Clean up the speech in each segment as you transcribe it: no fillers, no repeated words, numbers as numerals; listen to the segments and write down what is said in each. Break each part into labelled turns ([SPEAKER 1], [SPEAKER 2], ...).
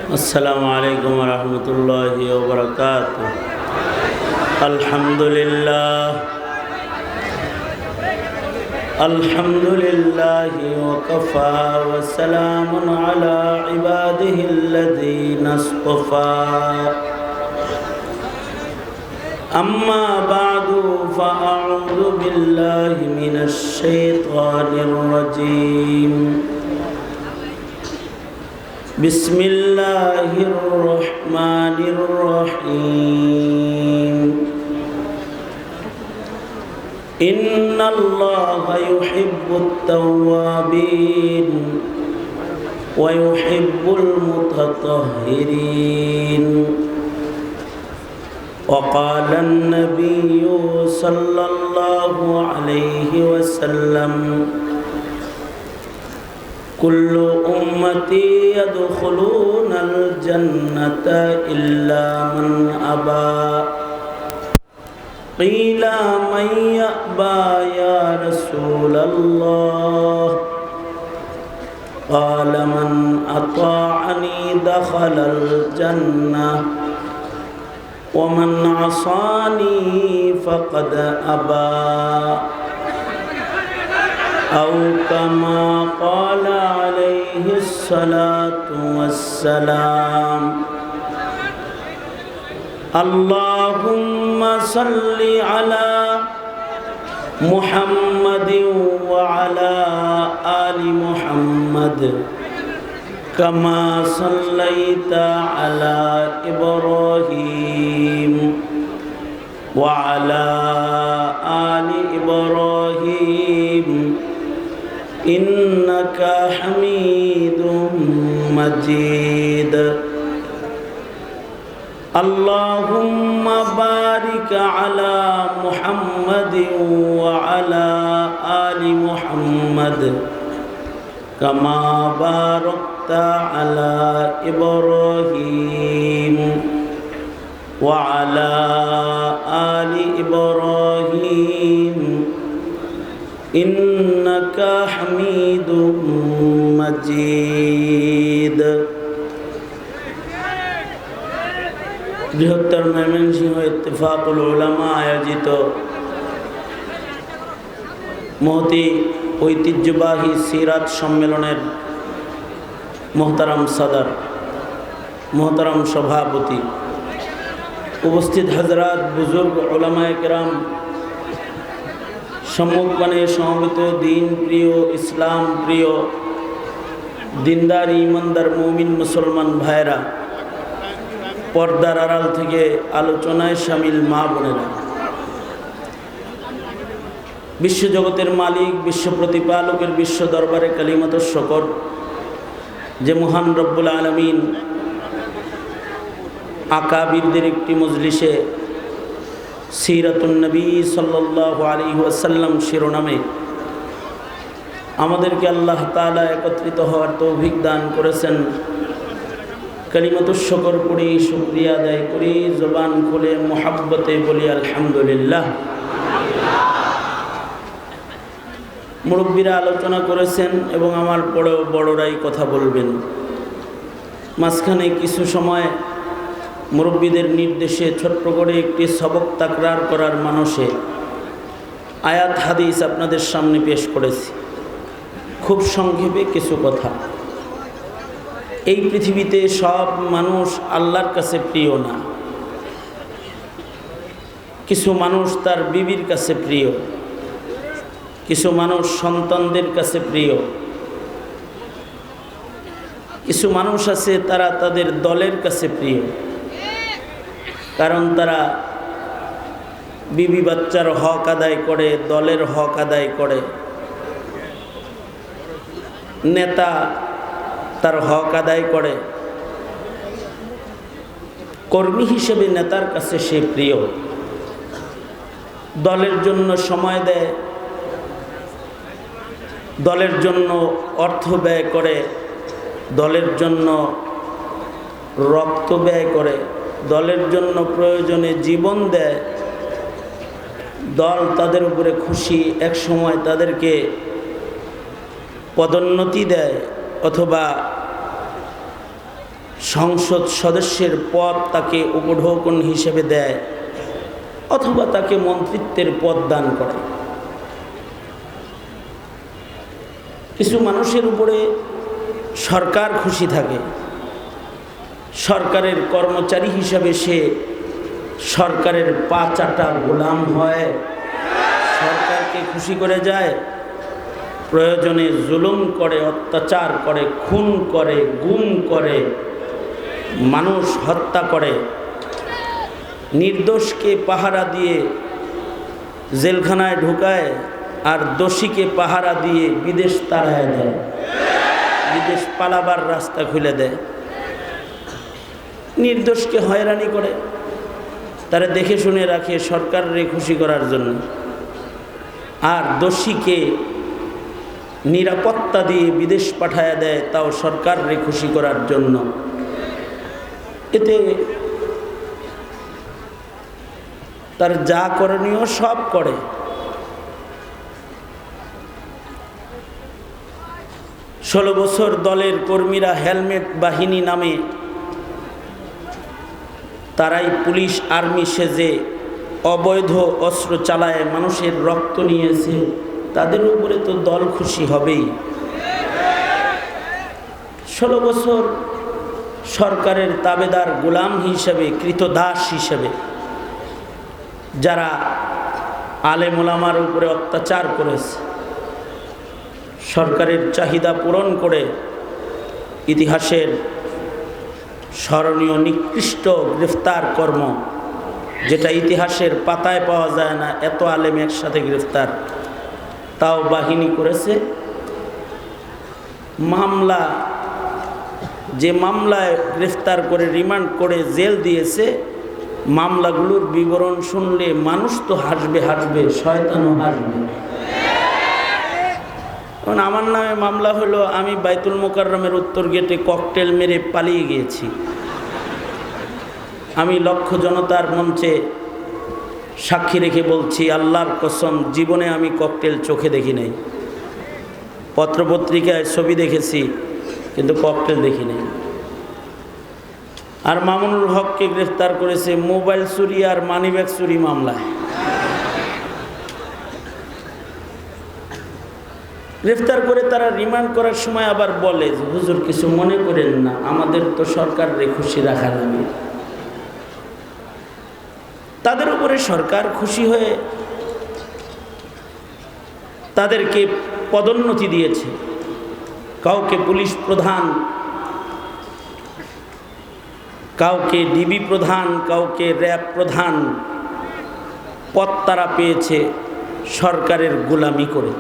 [SPEAKER 1] السلام عليكم ورحمة الله وبركاته. الحمد لله وكفى وسلام على عباده الذين اصطفى. أما بعد فأعوذ بالله من الشيطان الرجيم. بسم الله الرحمن الرحيم. إن الله يحب التوابين ويحب المتطهرين. وقال النبي صلى الله عليه وسلم: كل أمتي يدخلون الجنة إلا من أبى. قيل من يأبى يا رسول الله؟ قال من أطاعني دخل الجنة ومن عصاني فقد أبى. أو كما قال عليه الصلاة والسلام. اللهم صل على محمد وعلى آل محمد كما صليت على إبراهيم وعلى آل إبراهيم إنك حميد مجيد. اللهم بارك على محمد وعلى آل محمد كما باركت على إبراهيم وعلى آل إبراهيم إنك حميد مجيد. বৃহত্তর ময়মনসিংহ ইত্তেফাকুল উলামা আয়োজিত মহতি ঐতিহ্যবাহী সিরাত সম্মেলনের মোহতারাম সাদার, মোহতারাম সভাপতি, উপস্থিত হযরত বুজুর্গ উলামায়ে কেরাম, সম্মুখপানে সমবেত দিন প্রিয়, ইসলাম প্রিয়, দিনদার ইমানদার মুমিন মুসলমান ভাইরা, পর্দার আড়াল থেকে আলোচনায় শামিল মা বোনেরা, বিশ্বজগতের মালিক, বিশ্ব প্রতিপালকের বিশ্ব দরবারে কালিমাত শকর যে মহান রব্বুল আলামিন আকাবিরদের একটি মজলিসে সিরাতুন নবী সাল্লাল্লাহু আলাইহি ওয়াসাল্লাম শিরোনামে আমাদেরকে আল্লাহ তাআলা একত্রিত হওয়ার তৌফিক দান করেছেন। কালিমাতুশ শুকর পড়ি, শুকরিয়া আদায় করি, জবান খুলে মুহাব্বতে বলি আলহামদুলিল্লাহ। মুরব্বীরা আলোচনা করেছেন এবং আমার পরেও বড়রাই কথা বলবেন। মাঝখানে কিছু সময় মুরব্বীদের নির্দেশে ছোট্ট করে একটি সবক তাকরার করার মানসে আয়াত হাদিস আপনাদের সামনে পেশ করেছি। খুব সংক্ষেপে কিছু কথা। এই পৃথিবীতে সব মানুষ আল্লাহর কাছে প্রিয় না। কিছু মানুষ তার বিবির কাছে প্রিয়, কিছু মানুষ সন্তানদের কাছে প্রিয়, কিছু মানুষ আছে তারা তাদের দলের কাছে প্রিয়, কারণ তারা বিবি বাচ্চার হক আদায় করে, দলের হক আদায় করে, নেতা তার হক আদায় করে, কর্মী হিসেবে নেতার কাছে সে প্রিয়, দলের জন্য সময় দেয়, দলের জন্য অর্থ ব্যয় করে, দলের জন্য রক্ত ব্যয় করে, দলের জন্য প্রয়োজনে জীবন দেয়। দল তাদের উপরে খুশি, এক সময় তাদেরকে পদোন্নতি দেয় অথবা সংসদ সদস্যের পদ তাকে উপঢৌকন হিসেবে দেয় অথবা তাকে মন্ত্রিত্বের পদ দান করে। কিছু মানুষের উপরে সরকার খুশি থাকে, সরকারের কর্মচারী হিসাবে সে সরকারের পা চাটা গোলাম হয়, সরকারকে খুশি করে যায়, প্রয়োজনে জুলুম করে, অত্যাচার করে, খুন করে, গুম করে, মানুষ হত্যা করে, নির্দোষকে পাহারা দিয়ে জেলখানায় ঢুকায় আর দোষীকে পাহারা দিয়ে বিদেশ তাড়ায় দেয়, বিদেশ পালাবার রাস্তা খুলে দেয়, নির্দোষকে হয়রানি করে, তারা দেখে শুনে রাখে সরকারের খুশি করার জন্য, আর দোষীকে নিরাপত্তা দিয়ে বিদেশ পাঠায় দেয় তাও সরকারকে খুশি করার জন্য। এতে তার যা করণীয় সব করে। 16 বছর দলের কর্মীরা হেলমেট বাহিনী নামে তারাই পুলিশ আর্মি সেজে অবৈধ অস্ত্র চালায় মানুষের রক্ত নিয়েছে, তাদের উপরে তো দল খুশি হবেই। 16 বছর সরকারের তাবেদার গোলাম হিসেবে, কৃতদাস হিসেবে যারা আলেম ওলামার উপরে অত্যাচার করেছে, সরকারের চাহিদা পূরণ করে ইতিহাসের স্মরণীয় নিকৃষ্ট গ্রেফতার কর্ম, যেটা ইতিহাসের পাতায় পাওয়া যায় না, এত আলেম একসাথে গ্রেফতার, তাও বাহিনী করেছে। মামলা, যে মামলায় গ্রেফতার করে রিমান্ড করে জেল দিয়েছে, মামলাগুলোর বিবরণ শুনলে মানুষ তো হাসবে হাসবে, শয়তানও হাসবে। কারণ আমার নামে মামলা হলো আমি বাইতুল মোকাররমের উত্তর গেটে ককটেল মেরে পালিয়ে গিয়েছি। আমি লক্ষ জনতার মঞ্চে সাক্ষী রেখে বলছি, আল্লাহর কসম, জীবনে আমি ককটেল চোখে দেখি নাই। পত্রপত্রিকায় ছবি দেখেছি কিন্তু ককটেল দেখি নাই। আর মামুনুল হককে গ্রেফতার করেছে মোবাইল চুরি আর মানিব্যাগ চুরি মামলায়। গ্রেফতার করে তারা রিমান্ড করার সময় আবার বলে যে হুজুর কিছু মনে করেন না, আমাদের তো সরকারকে খুশি রাখা লাগে। তাদের উপরে সরকার খুশি হয়ে তাদেরকে পদোন্নতি দিয়েছে। কাউকে পুলিশ প্রধান, কাউকে ডিবি প্রধান, কাউকে র্যাব প্রধান পদ তারা পেয়েছে সরকারের গোলামি করে।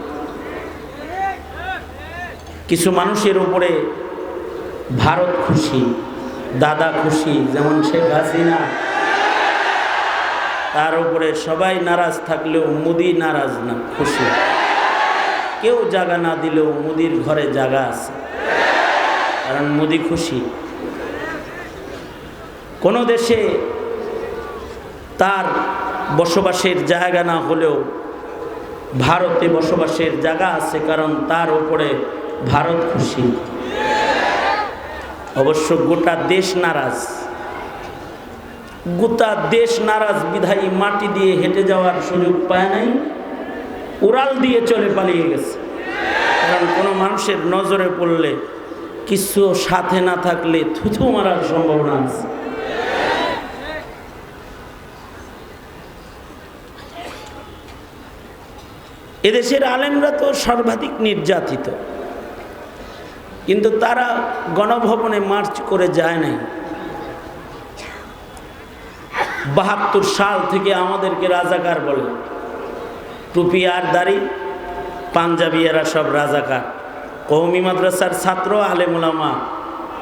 [SPEAKER 1] কিছু মানুষের উপরে ভারত খুশি, দাদা খুশি, যেমন শেখ হাসিনা, তার উপরে সবাই নারাজ থাকলেও মোদি নারাজ না, খুশি। কেউ জায়গা না দিলেও মোদির ঘরে জায়গা আছে, কারণ মোদি খুশি। কোনো দেশে তার বসবাসের জায়গা না হলেও ভারতে বসবাসের জায়গা আছে, কারণ তার উপরে ভারত খুশি। অবশ্য গোটা দেশ নারাজ, গোটা দেশ নারাজ বিধায়ী মাটি দিয়ে হেঁটে যাওয়ার সুযোগ পায় নাই, উড়াল দিয়ে চলে পালিয়ে গেছে। কারণ কোনো মানুষের নজরে পড়লে, কিছু সাথে না থাকলে থুথু মারার সম্ভাবনা আছে। এদেশের আলেমরা তো সর্বাধিক নির্যাতিত, কিন্তু তারা গণভবনে মার্চ করে যায় নাই। 72 সাল থেকে আমাদেরকে রাজাকার বলে, টুপি আর দাড়ি, পাঞ্জাবি, এরা সব রাজাকার। কওমি মাদ্রাসার ছাত্র আলেম ওলামা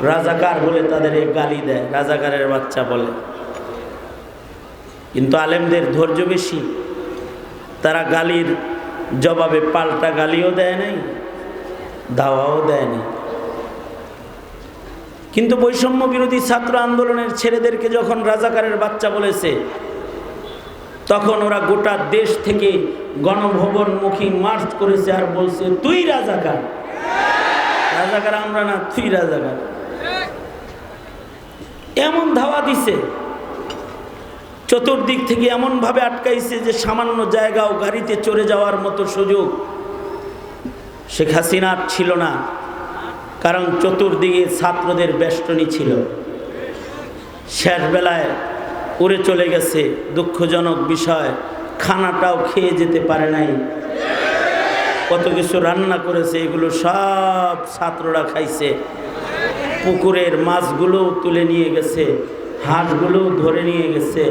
[SPEAKER 1] রাজাকার বলে তাদের গালি দেয়, রাজাকারের বাচ্চা বলে। কিন্তু আলেমদের ধৈর্য বেশি, তারা গালির জবাবে পাল্টা গালিও দেয় নাই, দাওয়াও দেয় নাই। কিন্তু বৈষম্য বিরোধী ছাত্র আন্দোলনের ছেলেদেরকে যখন রাজাকারের বাচ্চা বলেছে, তখন ওরা গোটা দেশ থেকে গণভবনমুখী মার্চ করেছে আর বলছে, তুই রাজাকার। রাজাকার আমরা না, তুই রাজাকার। এমন ধাওয়া দিছে, চতুর্দিক থেকে এমনভাবে আটকাইছে যে সামান্য জায়গাও গাড়িতে চড়ে যাওয়ার মতো সুযোগ শেখ হাসিনার ছিল না, কারণ চতুর্দিকে ছাত্রদের বেষ্টনী ছিল। শেষ বেলায় উড়ে চলে গেছে, দুঃখজনক বিষয়, খানাটাও খেয়ে যেতে পারে নাই। কত কিছু রান্না করেছে, এগুলো সব ছাত্ররা খাইছে। পুকুরের মাছগুলো তুলে নিয়ে গেছে, হাঁসগুলো ধরে নিয়ে গেছে,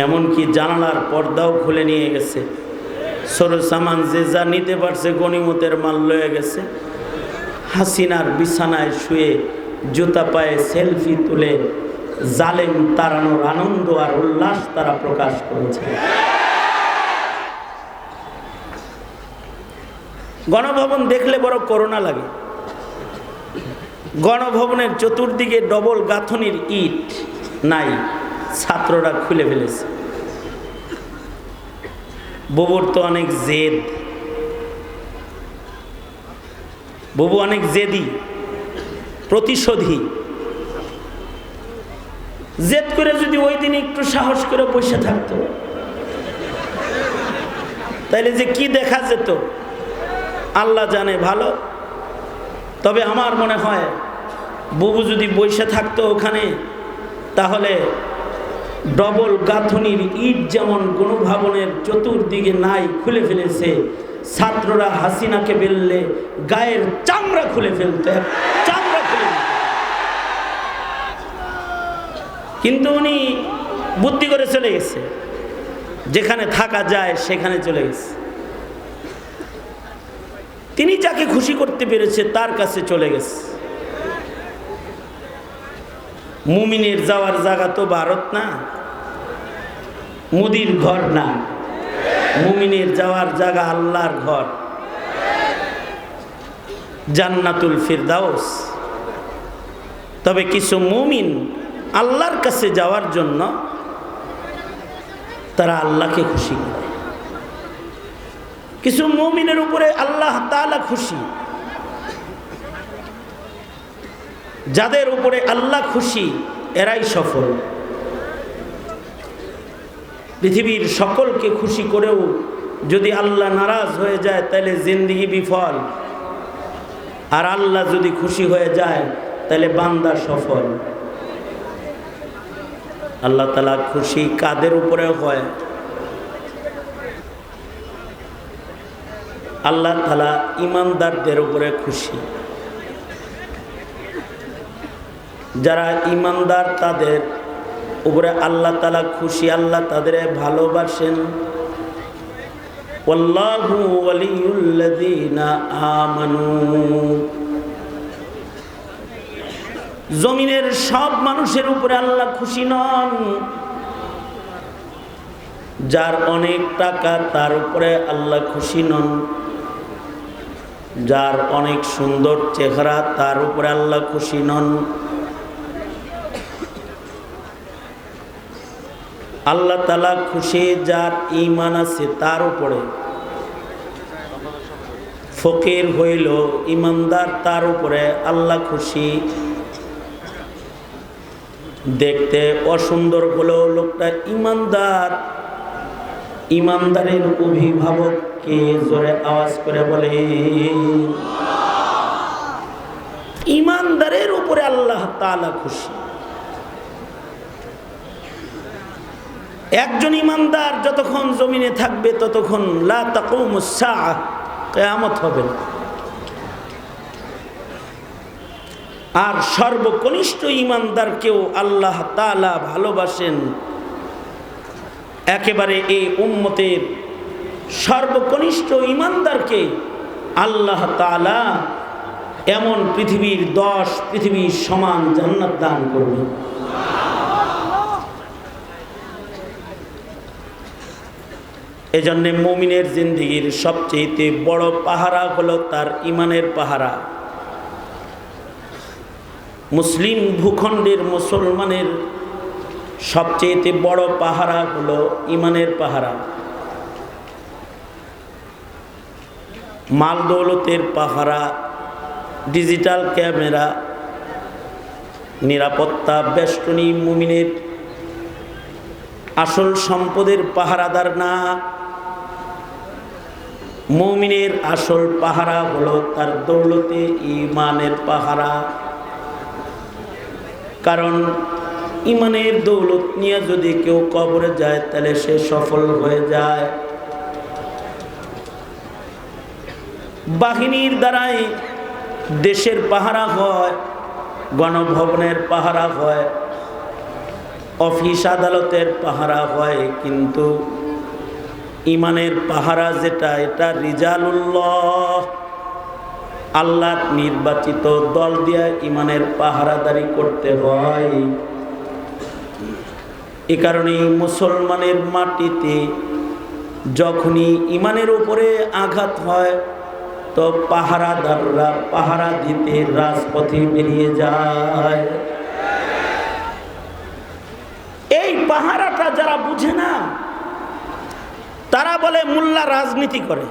[SPEAKER 1] এমনকি জানালার পর্দাও খুলে নিয়ে গেছে। সরু সামান যে যা নিতে পারছে গনিমতের মাল লয়ে গেছে। হাসিনার বিছানায় শুয়ে জুতা পায়ে সেলফি তুলে জালেম তাড়ানোর আনন্দ আর উল্লাস তারা প্রকাশ করেছে। গণভবন দেখলে বড় করুণা লাগে। গণভবনের চতুর্দিকে ডবল গাঁথনির ইট নাই, ছাত্ররা খুলে ফেলেছে। বুবুর তো অনেক জেদ, বুবু অনেক জেদি, প্রতিশোধী। জেদ করে যদি ওই দিন একটু সাহস করে বসে থাকতো, তাইলে যে কি দেখা যেত আল্লাহ জানে ভালো। তবে আমার মনে হয় বুবু যদি বসে থাকতো ওখানে, তাহলে ডবল গাঁথনির ইট যেমন গণভবনের চতুর্দিকে নাই, খুলে ফেলেছে, ছাত্ররা হাসিনাকে বেললে গায়ের চামড়া খুলে ফেলতে, চামড়া খুলে। কিন্তু উনি বুদ্ধি করে চলে গেছে, যেখানে থাকা যায় সেখানে চলে গেছে। তিনি যাকে খুশি করতে পেরেছে তার কাছে চলে গেছে। মুমিনের যাওয়ার জায়গা তো ভারত না, মুদির ঘর না। মুমিনের যাওয়ার জায়গা আল্লাহর ঘর, জান্নাতুল ফিরদাউস। তবে কিছু মুমিন আল্লাহর কাছে যাওয়ার জন্য তারা আল্লাহকে খুশি করে। কিছু মুমিনের উপরে আল্লাহ তাআলা খুশি। যাদের উপরে আল্লাহ খুশি এরাই সফল। পৃথিবীর সকলকে খুশি করেও যদি আল্লাহ নারাজ হয়ে যায় তাহলে জিন্দেগি বিফল। আর আল্লাহ যদি খুশি হয়ে যায় তাহলে বান্দা সফল। আল্লাহ তাআলা খুশি কাদের উপরে হয়? আল্লাহ তাআলা ইমানদারদের উপরে খুশি। যারা ইমানদার তাদের উপরে আল্লাহ তাআলা খুশি, আল্লাহ তাদের ভালোবাসেন। ওয়াল্লাহু ওয়ালিয়ুল্লাযীনা আমানু। জমিনের সব মানুষের উপরে আল্লাহ খুশি নন। যার অনেক টাকা তার উপরে আল্লাহ খুশি নন। যার অনেক সুন্দর চেহারা তার উপরে আল্লাহ খুশি নন। আল্লাহ তাআলা খুশি যার ঈমান আছে তার উপরে। ফকির হইল ঈমানদার তার উপরে আল্লাহ খুশি। দেখতে অসুন্দর হলেও লোকটা ঈমানদার। ঈমানদারের অভিভাবককে জোরে আওয়াজ করে বলে ঈমানদারের উপরে আল্লাহ তাআলা খুশি। একজন ঈমানদার যতক্ষণ জমিনে থাকবে ততক্ষণ লা তাকুমুস সাআহ, কিয়ামত হবে না। আর সর্বকনিষ্ঠ ঈমানদারকেও আল্লাহ তাআলা ভালোবাসেন। একেবারে এই উম্মতের সর্বকনিষ্ঠ ঈমানদারকে আল্লাহ তাআলা এমন পৃথিবীর 10 পৃথিবীর সমান জান্নাত দান করবে। এজন্য মুমিনের জিন্দেগির সবচেয়ে বড় পাহারা হলো তার ঈমানের পাহারা। মুসলিম ভূখণ্ডের মুসলমানের সবচেয়ে বড় পাহারা হলো ঈমানের পাহারা। মাল দৌলতের পাহারা, ডিজিটাল ক্যামেরা, নিরাপত্তা বেষ্টনী মুমিনের আসল সম্পদের পাহারাদার না। মুমিনের আসল পাহারা হলো তার দৌলতে ঈমানের পাহারা। কারণ ঈমানের দৌলত নিয়ে যদি কেউ কবরে যায় তাহলে সে সফল হয়ে যায়। বাহিনীর দ্বারাই দেশের পাহারা হয়, গণভবনের পাহারা হয়, অফিস আদালতের পাহারা হয়, কিন্তু ঈমানের পাহারা যেটা, এটা রিজালুল্লাহ, আল্লাহর নির্বাচিত দল দিয়ে ঈমানের পাহারাদারি করতে হয়। এ কারণেই মুসলমানের মাটিতে যখনই ঈমানের উপরে আঘাত হয় তো পাহারাদাররা পাহারা দিতে রাজপথে বেরিয়ে যায়। এই পাহারাটা যারা বুঝে না তারা বলে মোল্লা রাজনীতি করে।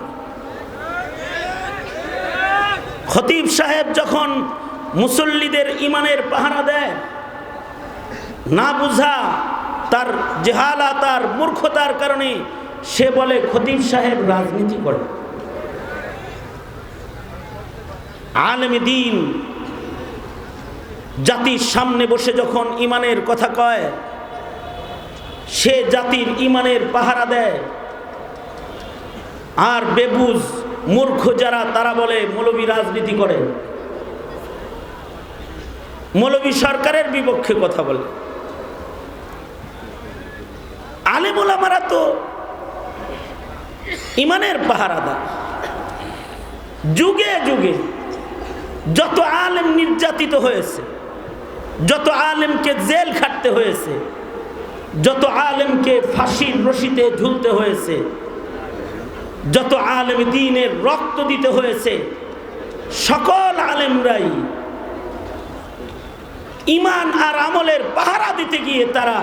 [SPEAKER 1] খতিব সাহেব যখন মুসল্লিদের ঈমানের পাহারা দেয়, না বুঝা তার জেহালাত আর মূর্খতার কারণে সে বলে খতিব সাহেব রাজনীতি করে। আলেমে দ্বীন জাতির সামনে বসে যখন ঈমানের কথা কয়, সে জাতির ঈমানের পাহারা দেয়। আর বেবুজ মূর্খ যারা, তারা বলে মৌলবী রাজনীতি করে, মৌলবী সরকারের বিপক্ষে কথা বলে। আলেম ওলামারা তো ঈমানের পাহারাদার। যুগে যুগে যত আলেম নির্যাতিত হয়েছে, যত আলেমকে জেল খাটতে হয়েছে, যত আলেমকে ফাঁসির রশিতে ঝুলতে হয়েছে, যত আলেম দ্বীনের রক্ত দিতে হয়েছে, সকল আলেমরাই ঈমান আর আমলের পাহারা দিতে গিয়ে তারা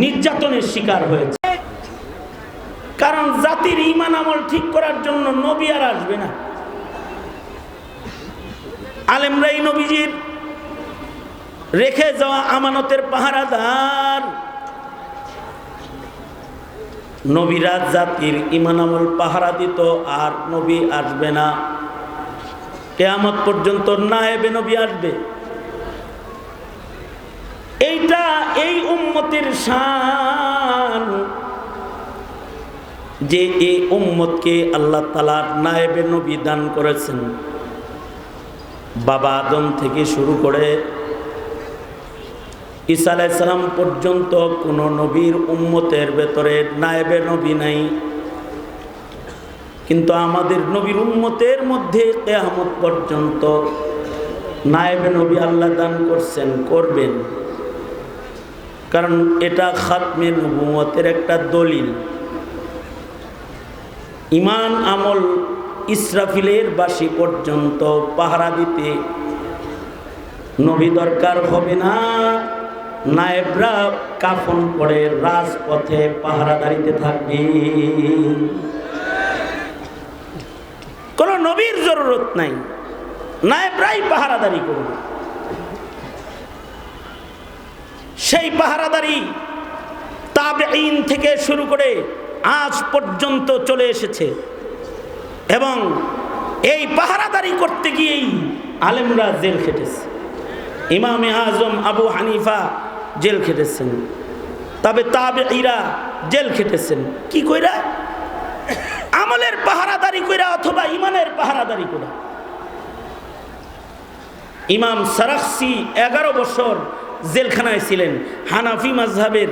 [SPEAKER 1] নির্যাতনের শিকার হয়েছে। কারণ জাতির ঈমান আমল ঠিক করার জন্য নবী আর আসবে না। আলেমরাই নবীজির রেখে যাওয়া আমানতের পাহারাদার। নবীরা জাতির ঈমান আমল পাহারা দিত, আর নবী আসবে না। কিয়ামত পর্যন্ত নায়েবে নবী আসবে। এইটা এই উম্মতের শান যে এই উম্মতকে আল্লাহ তাআলা নায়েবে নবী দান করেছেন। বাবা আদম থেকে শুরু করে ঈসা আলাইহিস সালাম পর্যন্ত কোন নবীর উম্মতের ভেতরে নায়েবে নবী নাই। কিন্তু আমাদের নবীর উম্মতের মধ্যে কিয়ামত পর্যন্ত নায়েবে নবী আল্লাহ দান করছেন, করবেন। কারণ এটা খাতমে নবুয়তের একটা দলিল। ঈমান আমল ইসরাফিলের বাঁশি পর্যন্ত পাহারা দিতে নবী দরকার হবে না। নায়েবরা কাফন পরে রাজপথে পাহারাদারিতে থাকবে। কোন নবীর জরুরত নাই, নায়েবরাই পাহারাদারি করবে। সেই পাহারাদারি তাবেঈন থেকে শুরু করে আজ পর্যন্ত চলে এসেছে, এবং এই পাহারাদারি করতে গিয়েই আলেমরা জেল খেটেছে। ইমামে আজম আবু হানিফা জেল খেটেছেন, তবে তাবেঈরা জেল খেটেছেন। কি কইরা? আমলের পাহারাদারি কইরা অথবা ঈমানের পাহারাদারি কইরা। ইমাম সারাখসি 11 বছর জেলখানায় ছিলেন। হানাফি মাযহাবের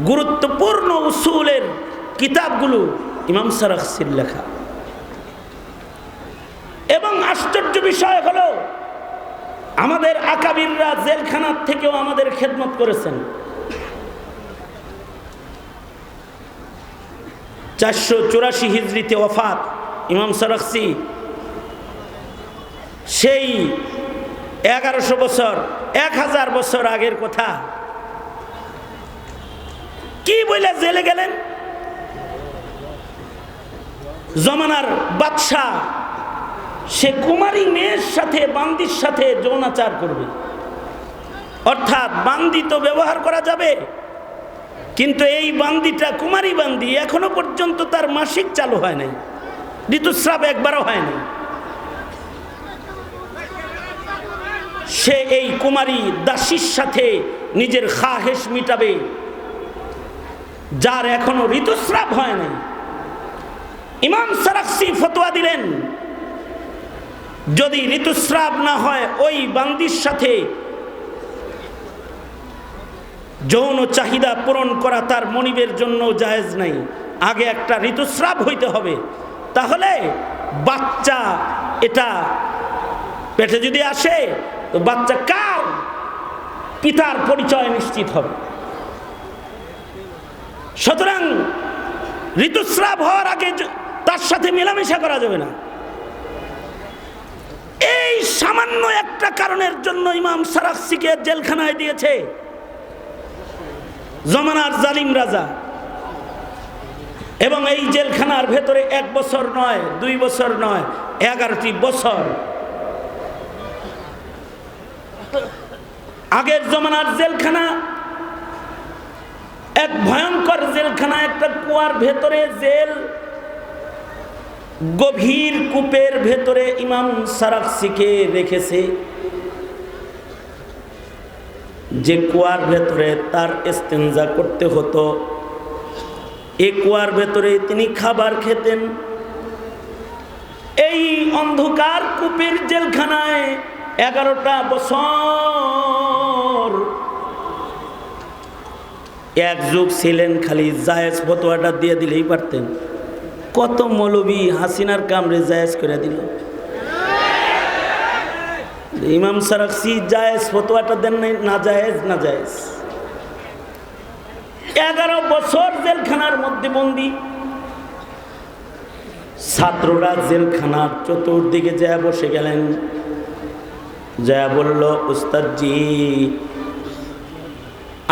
[SPEAKER 1] গুরুত্বপূর্ণ উসুলের কিতাবগুলো ইমাম সারাখসির লেখা। এবং আশ্চর্য বিষয় হলো, আমাদের আকাবিররা জেলখানার থেকেও আমাদের খেদমত করেছেন। 484 হিজরিতে ওফাত ইমাম সারাখসি। সেই 1100 বছর, 1000 বছর আগের কথা। কি বলে জেলে গেলেন? জমানার বাদশা সে কুমারী মেয়ের সাথে, বান্দির সাথে যৌনাচার করবে। অর্থাৎ বান্দি তো ব্যবহার করা যাবে, কিন্তু এই বান্দিটা কুমারী বান্দি, এখনো পর্যন্ত তার মাসিক চালু হয় নাই, ঋতুস্রাব একবারও হয় নাই। সে এই কুমারী দাসীর সাথে নিজের খাহেশ মিটাবে, যার এখনো ঋতুস্রাব হয় নাই। ইমাম সারাখসি ফতোয়া দিলেন, যদি ঋতুস্রাব না হয় ওই বান্দির সাথে যৌন চাহিদা পূরণ করা তার মনিবের জন্য জায়েজ নাই, আগে একটা ঋতুস্রাব হইতে হবে। তাহলে বাচ্চা এটা পেটে যদি আসে তো বাচ্চা কার, পিতার পরিচয় নিশ্চিত হবে। সুতরাং ঋতুস্রাব হওয়ার আগে তার সাথে মেলামেশা করা যাবে না। এই সামান্য একটা কারণের জন্য ইমাম সারাখসিকে জেলখানায় দিয়েছে জমানার জালিম রাজা। এবং এই জেলখানার ভেতরে 1 বছর নয়, 2 বছর নয়, 11টি বছর। আগের জমানার জেলখানা এক ভয়ঙ্কর জেলখানা, একটা কুয়ার ভেতরে জেল, গভীর কূপের ভেতরে ইমাম সারাখসিকে রেখেছে। যে কুয়ার ভেতরে তার ইস্তেঞ্জা করতে হতো, এই কুয়ার ভেতরে তিনি খাবার খেতেন। এই অন্ধকার কূপের জেলখানায় 11টা বছর এক যুগ ছিলেন। খালি জায়েজ ফতোয়াটা দিয়ে দিলেই পারতেন। কত মৌলবী হাসিনার কামড়ে জায়েজ করে দিল। ইমাম সারাখসি জায়েজ ফতোয়াটা দেন নাই, না জায়েজ, না জায়েজ। 11 বছর জেলখানার মধ্যে বন্দী। ছাত্ররা জেলখানার চতুর্দিকে যা বসে গেলেন, যা বলল, উস্তাদজি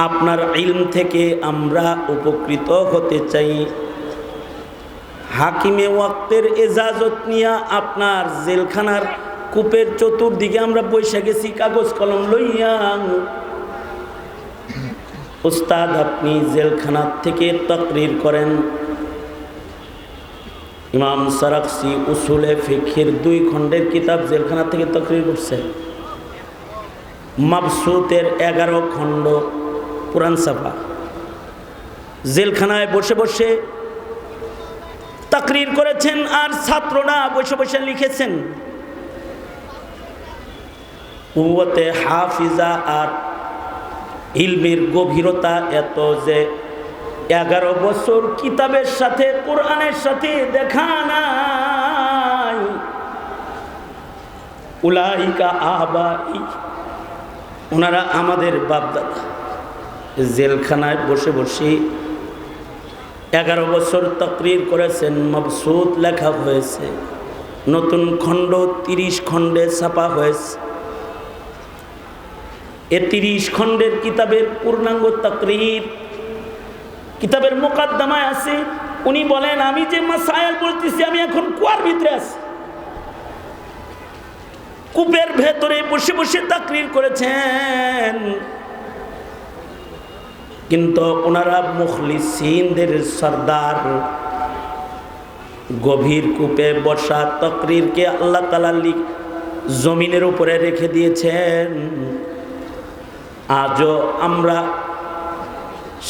[SPEAKER 1] আপনার ইলম থেকে আমরা উপকৃত হতে চাই। হাকিমে ওয়াক্তের এজাজত নিয়ে আপনার জেলখানার কূপের চতুর্দিকে আমরা বসে গেছি কাগজ কলম লইয়া। উস্তাদ আপনি জেলখানার থেকে তাকরীর করেন। ইমাম সারাখসি উসুলে ফিকহের 2 খণ্ডের কিতাব জেলখানা থেকে তাকরীর করছে। মাবসুতের 11 খণ্ড পুরান ছাপা। জেলখানায় বসে বসে তাকরীর করেছেন, আর ছাত্ররা বসে বসে লিখেছেন। কুওয়াতে হাফিজা আর ইলমের গভীরতা এত যে 11 বছর কিতাবের সাথে, কোরআনের সাথে দেখা নাই। উলাইকা আবাই, ওনারা আমাদের বাপদাদা। জেলখানায় বসে বসে 11 বছর তাকরীর করেছেন। মাবসুত লেখা হয়েছে, নতুন খণ্ড 30 খণ্ডে ছাপা হয়েছে। এ 30 খণ্ডের কিতাবের পূর্ণাঙ্গ তাকরীর কিতাবের মুকাদ্দমায় আছে। উনি বলেন, আমি যে মাসায়েল বলতেছি, আমি এখন কুয়ার ভিতরে আছি। কূপের ভেতরে বসে বসে তাকরীর করেছেন। কিন্তু ওনারা মুখলিসিনদের সরদার। গভীর কূপে বসা তাকরীরকে আল্লাহ তাআলা জমিনের উপরে রেখে দিয়েছেন। আজও আমরা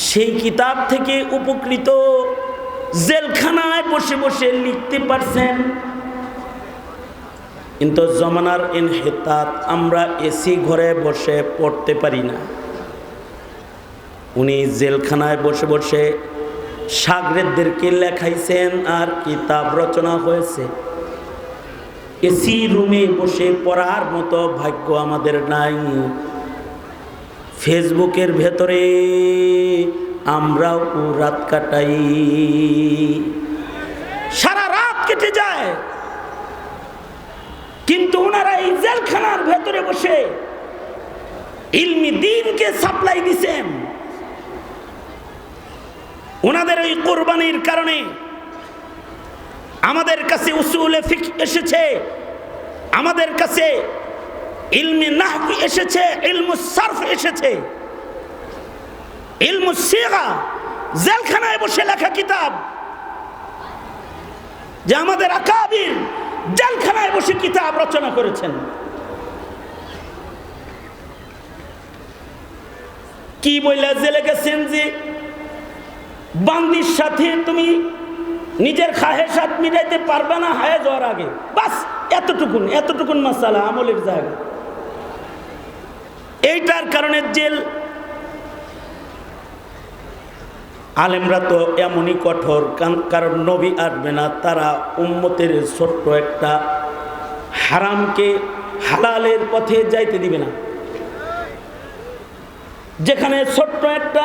[SPEAKER 1] সেই কিতাব থেকে উপকৃত। জেলখানায় বসে বসে লিখতে পারছেন। কিন্তু জমানার ইনহিতাত, আমরা এসি ঘরে বসে পড়তে পারি না। উনি জেলখানায় বসে বসে শাগরেদদেরকে লেখাইছেন, আর কিতাব রচনা হয়েছে। এসি রুমে বসে পড়ার মতো ভাগ্য আমাদের নাই। ফেসবুকের ভেতরে আমরাও রাত কাটাই, সারা রাত কেটে যায়। কিন্তু ওনারা এই জেলখানার ভেতরে বসে ইলমি দ্বীনকে সাপ্লাই দিছেন। ওনাদের ওই কোরবানির কারণে আমাদের কাছে উসুলে ফিকহ এসেছে, আমাদের কাছে ইলমে নাহব এসেছে, ইলমুস সারফ এসেছে, ইলমুস সিগা জেলখানায় বসে লেখা কিতাব, যে আমাদের আকাবির জেলখানায় বসে কিতাব রচনা করেছেন। কি বইলা জেলে গেছেন যে বান্দির সাথে তুমি নিজের খাহেসাত মিটাইতে পারবে না হায় যাওয়ার আগে, বাস এতটুকুন মাসালা আমলের জায়গা। এইটার কারণে জেল। আলেমরা তো এমনই কঠোর, কারণ নবী আসবে না, তারা উম্মতের ছোট্ট একটা হারামকে হালালের পথে যাইতে দিবে না। যেখানে ছোট্ট একটা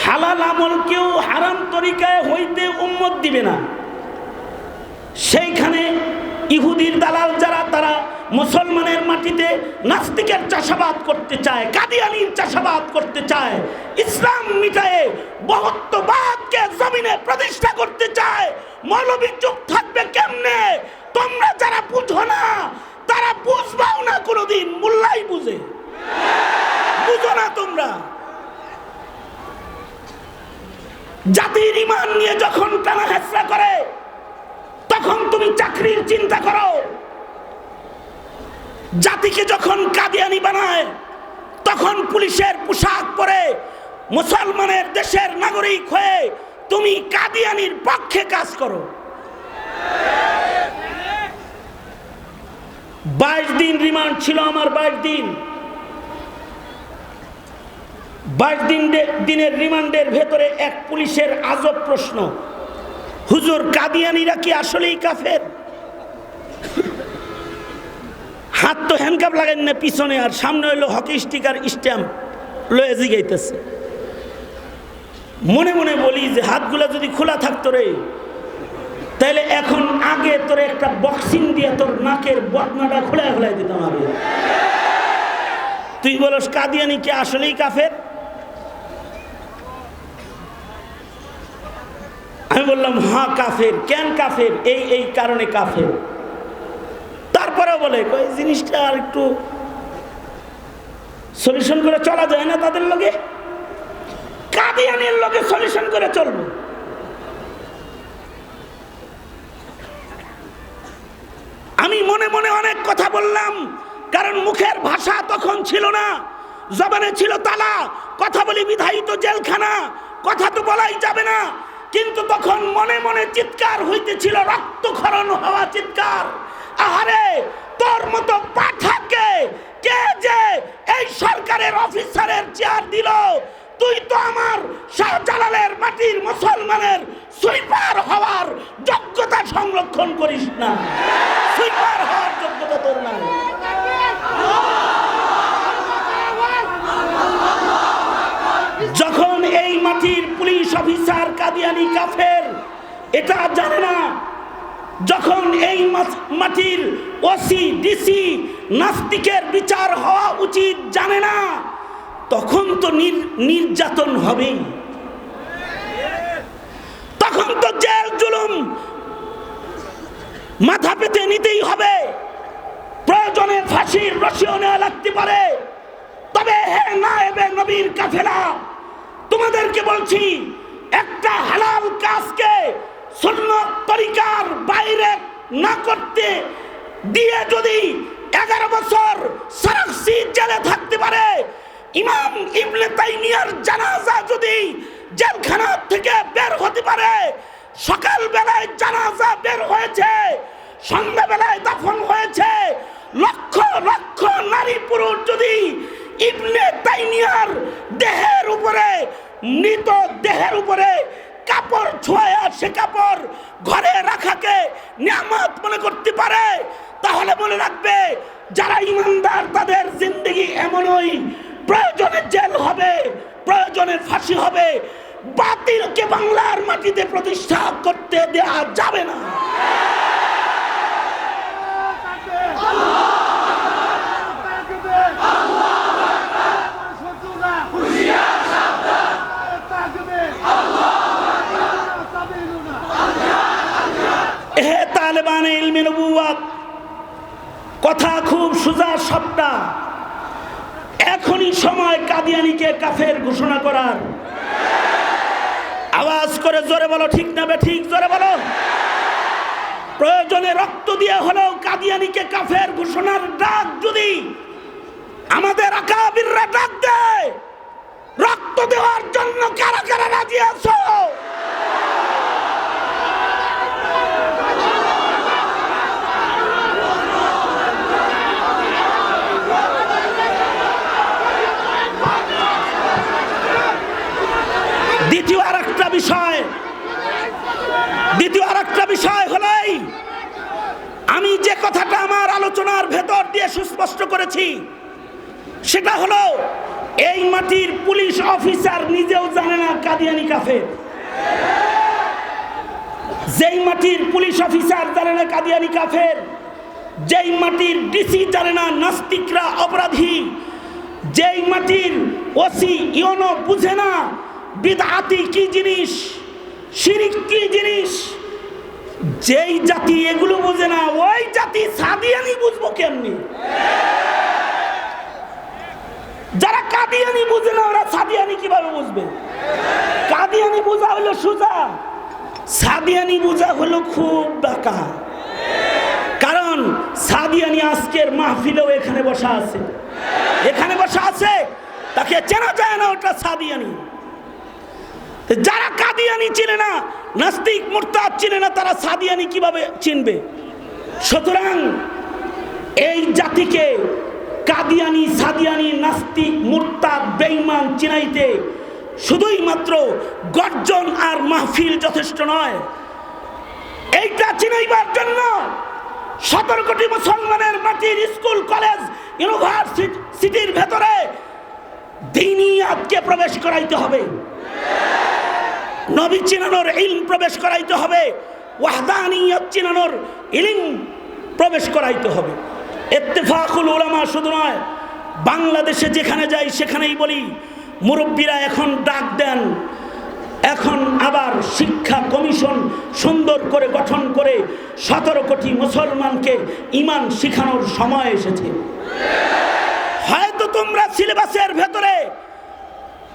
[SPEAKER 1] হালাল আমলকেও হারাম তরিকায় হইতে উম্মত দিবে না, সেইখানে ইহুদির দালাল যারা, তারা মুসলমানের মাটিতে নাস্তিকের চাষাবাদ করতে চায়, কাদিয়ানির চাষাবাদ করতে চায়, ইসলাম মিটায়ে বহুত্ববাদকে জমিনে প্রতিষ্ঠা করতে চায়। মৌলবী চুপ থাকবে কেমনে? তোমরা যারা বুঝো না তারা বুঝবাও না কোনোদিন, মোল্লাই বুঝে, বুঝো না তোমরা। জাতির ঈমান নিয়ে যখন টানা হেঁচড়া করে তখন তুমি চাকরির চিন্তা করো, জাতিকে যখন কাদিয়ানি বানায় তখন পুলিশের পোশাক পরে মুসলমানের দেশের নাগরিক হয়ে তুমি কাদিয়ানির পক্ষে কাজ করো। 22 দিন রিমান্ড ছিল আমার, 22 দিনের রিমান্ডের ভেতরে এক পুলিশের আজব প্রশ্ন, হুজুর কাদিয়ানিরা কি আসলেই কাফের? হাত তো হ্যান্ডকাপ লাগান না পিছনে, আর সামনে হইলো হকি স্টিকার স্ট্যাম্প লয়ে জিগাইতেছে। মনে মনে বলি যে হাতগুলা যদি খোলা থাকতো রে, তাহলে এখন আগে তোর একটা বক্সিং দিয়ে তোর নাকের বটনাটা খোলাই দিতাম আগে। তুই বলস কাদিয়ানি কি আসলেই কাফের? আমি বললাম হ্যাঁ কাফের। কেন কাফের? এই কারণে কাফের। তারপরে বলে এই জিনিসটা আর একটু সলিউশন করে চলা যায় না তাদের লগে, কাদিয়ানির লগে সলিউশন করে চলবো। আমি মনে মনে অনেক কথা বললাম, কারণ মুখের ভাষা তখন ছিল না, জবানে ছিল তালা, কথা বলি বিধায়িত জেলখানা, কথা তো বলাই যাবে না। কিন্তু তখন মনে মনে চিৎকার হইতেছিল, রক্তক্ষরণ হওয়া চিৎকার, আহারে তোর মতো পাঠাকে কে যে এই সরকারের অফিসারের চেয়ার দিল? তুই তো আমার শাহজালালের মাটির মুসলমানের সুইপার হওয়ার যোগ্যতা সংরক্ষণ করিস না, সুইপার হওয়ার যোগ্যতা তোর নাই। যখন এই মাটির পুলিশ অফিসার কাদিয়ানি কাফের এটা জানে না, যখন এই মাটির ওসি ডিসি নাস্তিকের বিচার হওয়া উচিত জানে না, তখন তো নির্যাতন হবেই, তখন তো জেল জুলুম মাথা পেতে নিতেই হবে, প্রয়োজনে ফাঁসির রশিও নেওয়া লাগতে পারে। তবে হে নায়েবে নবীর কাফেলা, তোমাদেরকে বলছি, একটা হালাল কাজকে সুন্নত তরিকার বাইরে না করতে দিয়ে যদি 11 বছর সারাক্সি জেলে থাকতে পারে, ইমাম ইবনে তাইমিয়ার জানাজা যদি জেলখানা থেকে বের হতে পারে, সকাল বেলায় জানাজা বের হয়েছে, সন্ধ্যা বেলায় দাফন হয়েছে, লক্ষ লক্ষ নারী পুরুষ যদি ইবনে তাইমিয়ার দেহের উপরে, মৃত দেহের উপরে কাপড় ছোঁয়া, সে কাপড় ঘরে রাখাকে নিয়ামত মনে করতে পারে, তাহলে মনে রাখবে যারা ইমানদার তাদের জিন্দেগি এমনই, প্রয়োজনে জেল হবে, প্রয়োজনে ফাঁসি হবে, বাতিলকে বাংলার মাটিতে প্রতিষ্ঠা করতে দেয়া যাবে না। হে তালেবান ইলমে নবুওয়াত, কথা খুব সোজা সাপটা। এখনই সময় কাদিয়ানীকে কাফের ঘোষণা করার। আওয়াজ করে জোরে বলো ঠিক না বেঠিক, জোরে বলো। প্রয়োজনে রক্ত দিয়ে হলেও কাদিয়ানীকে কাফের ঘোষণার ডাক যদি আমাদের আকাবিররা ডাক দেয়, রক্ত দেওয়ার জন্য কারা কারা রাজি আছো? দ্বিতীয় আর একটা বিষয় হলেই আমি যে কথাটা আমার আলোচনার ভেতর দিয়ে সুস্পষ্ট করেছি, সেটা হলো এই মাটির পুলিশ অফিসার নিজেও জানে না কাদিয়ানী কাফের। যেই মাটির পুলিশ অফিসার জানে না কাদিয়ানী কাফের, যেই মাটির ডিসি জানে না নাস্তিকরা অপরাধী, যেই মাটির ওসি ইউনো বুঝে না বিদআতি কি জিনিস, শিরক কি জিনিস, যেই জাতি এগুলো বুঝে না, ওই জাতি সাদিয়ানি বুঝবো কেমনি? যারা কাদিয়ানি বুঝে না ওরা সাদিয়ানি কিভাবে বুঝবে? কাদিয়ানি বোঝা হলো সোজা, সাদিয়ানি বোঝা হলো খুব বাঁকা। কারণ সাদিয়ানি আজকের মাহফিলেও এখানে বসা আছে, তাকে চেনা যায় না ওটা সাদিয়ানি। যারা কাদিয়ানি চিনে না, নাস্তিক মুরতাদ চিনে না, তারা সাদিয়ানি কিভাবে চিনবে? সুতরাং এই জাতিকে কাদিয়ানি, সাদিয়ানি, নাস্তিক, মুরতাদ, বেঈমান চিনাইতে শুধুই মাত্র গর্জন আর মাহফিল যথেষ্ট নয়। এইটা চিনাইবার জন্য 17 কোটি মুসলমানের মাটির স্কুল, কলেজ, ইউনিভার্সিটির ভেতরে দ্বীনিয়াতকে প্রবেশ করাইতে হবে, নবী চিনানোর ইলম প্রবেশ করাইতে হবে, ওয়াহদানিয়ত চিনানোর ইলম প্রবেশ করাইতে হবে। ইত্তেফাকুল উলামা শুধু নয়, বাংলাদেশে যেখানে যাই সেখানেই বলি, মুরব্বীরা এখন ডাক দেন, এখন আবার শিক্ষা কমিশন সুন্দর করে গঠন করে 17 কোটি মুসলমানকে ঈমান শিখানোর সময় এসেছে। হয়তো তোমরা সিলেবাসের ভেতরে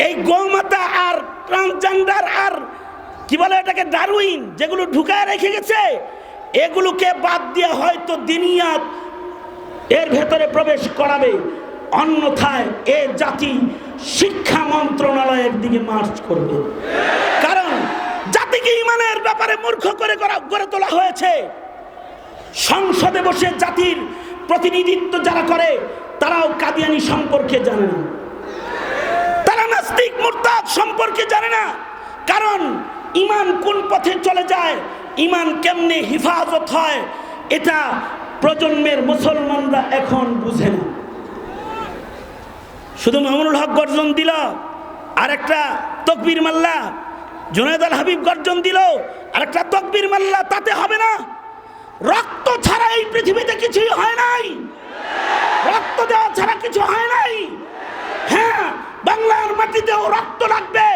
[SPEAKER 1] এই গোমাতা আর ট্রান্সজেন্ডার আর কি বলে এটাকে ডারউইন যেগুলো ঢুকায় রেখে গেছে, এগুলোকে বাদ দিয়ে হয়তো দ্বীনিয়াত এর ভেতরে প্রবেশ করাবে, অন্যথায় এ জাতি শিক্ষা মন্ত্রণালয়ের দিকে মার্চ করবে। কারণ জাতিকে ঈমানের ব্যাপারে মূর্খ করে গড়ে তোলা হয়েছে। সংসদে বসে জাতির প্রতিনিধিত্ব যারা করে তারাও কাদিয়ানি সম্পর্কে জানে না, তারা নাস্তিক মুরতাদ সম্পর্কে জানে না। কারণ ঈমান কোন পথে চলে যায়, ঈমান কেমনে হিফাজত হয়, এটা প্রজন্মের মুসলমানরা এখন বুঝে না। শুধু মামুনুল হক গর্জন দিল, আর একটা তকবীর মাল্লা, জুনায়েদ আল হাবিব গর্জন দিল, আর একটা তকবীর মাল্লা, তাতে হবে না। রক্ত ছাড়া এই পৃথিবীতে কিছুই হয় নাই, রক্ত দেওয়া ছাড়া কিছু হয় নাই। হ্যাঁ, বাংলার মাটিতেও রক্ত লাগবে,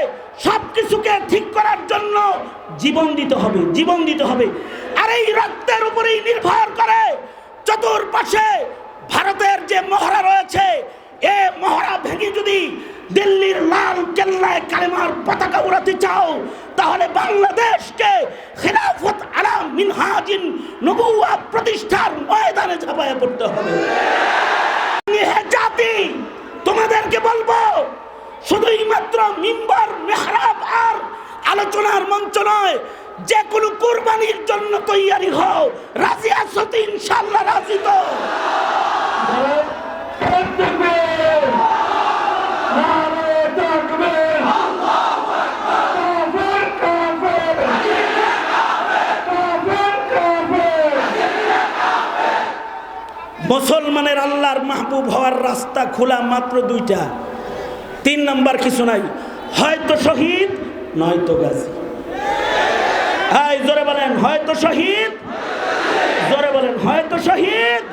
[SPEAKER 1] সবকিছুকে ঠিক করার জন্য জীবন দিতে হবে। আর এই রক্তের উপরেই নির্ভর করে চতুর্পাশে ভারতের যে মহড়া রয়েছে, এ মহড়া ভেঙে যদি দিল্লির লাল কেল্লায় কালেমার পতাকা উড়াতে চাও, তাহলে বাংলাদেশকে খিলাফত আলা মিনহাজিন নবুওয়াত প্রতিষ্ঠার ময়দানে ঝাঁপায় পড়তে হবে। হে জাতি, তোমাদেরকে বলবো, শুধুই মাত্র মিম্বর, মেহরাব আর আলোচনার মঞ্চ নয়, যে কোনো কুরবানির জন্য তৈয়ারি হও। রাজি আছো তো? ইনশাআল্লাহ রাজি তো? মুসলমানের আল্লাহর মাহবুব হওয়ার রাস্তা খোলা মাত্র দুইটা, 3 নাম্বার কিছু নাই, হয়তো শহীদ নয়তো গাজী। হাই জোরে বলেন হয়তো শহীদ, জোরে বলেন হয়তো শহীদ।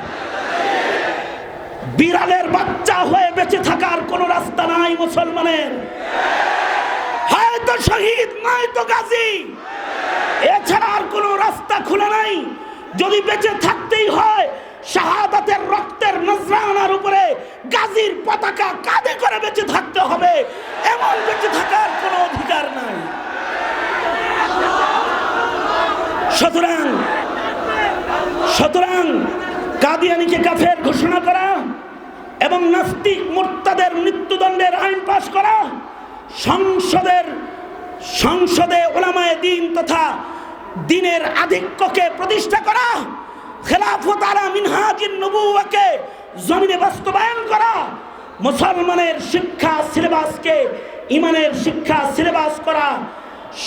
[SPEAKER 1] বিড়ালের বাচ্চা হয়ে বেঁচে থাকার কোন রাস্তা নাই মুসলমানের, হয়তো শহীদ নয়তো গাজী, এছাড়া আর কোনো রাস্তা খোলা নাই। যদি বেঁচে থাকতেই হয় শাহাদাতের রক্তের নজরানার উপরে গাজীর পতাকা কাঁধে করে বেঁচে থাকতে হবে, এমন বেঁচে থাকার কোনো অধিকার নাই। সুতরাং কাদিয়ানীকে কাফের ঘোষণা করা এবং নাস্তিক মুরতাদের মৃত্যুদণ্ডের আইন পাশ করা, সংসদে উলামায়ে দ্বীন তথা দ্বীনের আধিক্যকে প্রতিষ্ঠা করা, খেলাফত আলা মিনহাজিন নবুওয়াকে জমিনে বাস্তবায়ন করা, মুসলমানের শিক্ষা সিলেবাসকে ইমানের শিক্ষা সিলেবাস করা,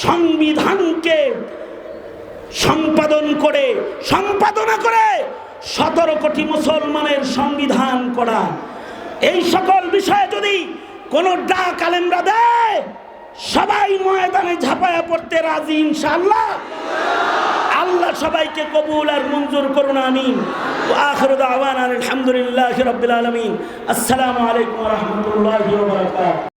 [SPEAKER 1] সংবিধানকে সম্পাদনা করে 17 কোটি মুসলমানের সংবিধান করা, এই সকল বিষয়ে যদি কোনো ডাক আলেমরা দেয় সবাই ময়দানে ঝাঁপায়া পড়তে রাজি ইনশাআল্লাহ। আল্লাহ সবাইকে কবুল আর মঞ্জুর করুন, আমিন। ওয়া আখিরু দাওয়ানা আলহামদুলিল্লাহি রাব্বিল আলামিন। আসসালামু আলাইকুম ওয়া রাহমাতুল্লাহি ওয়া বারাকাতুহু।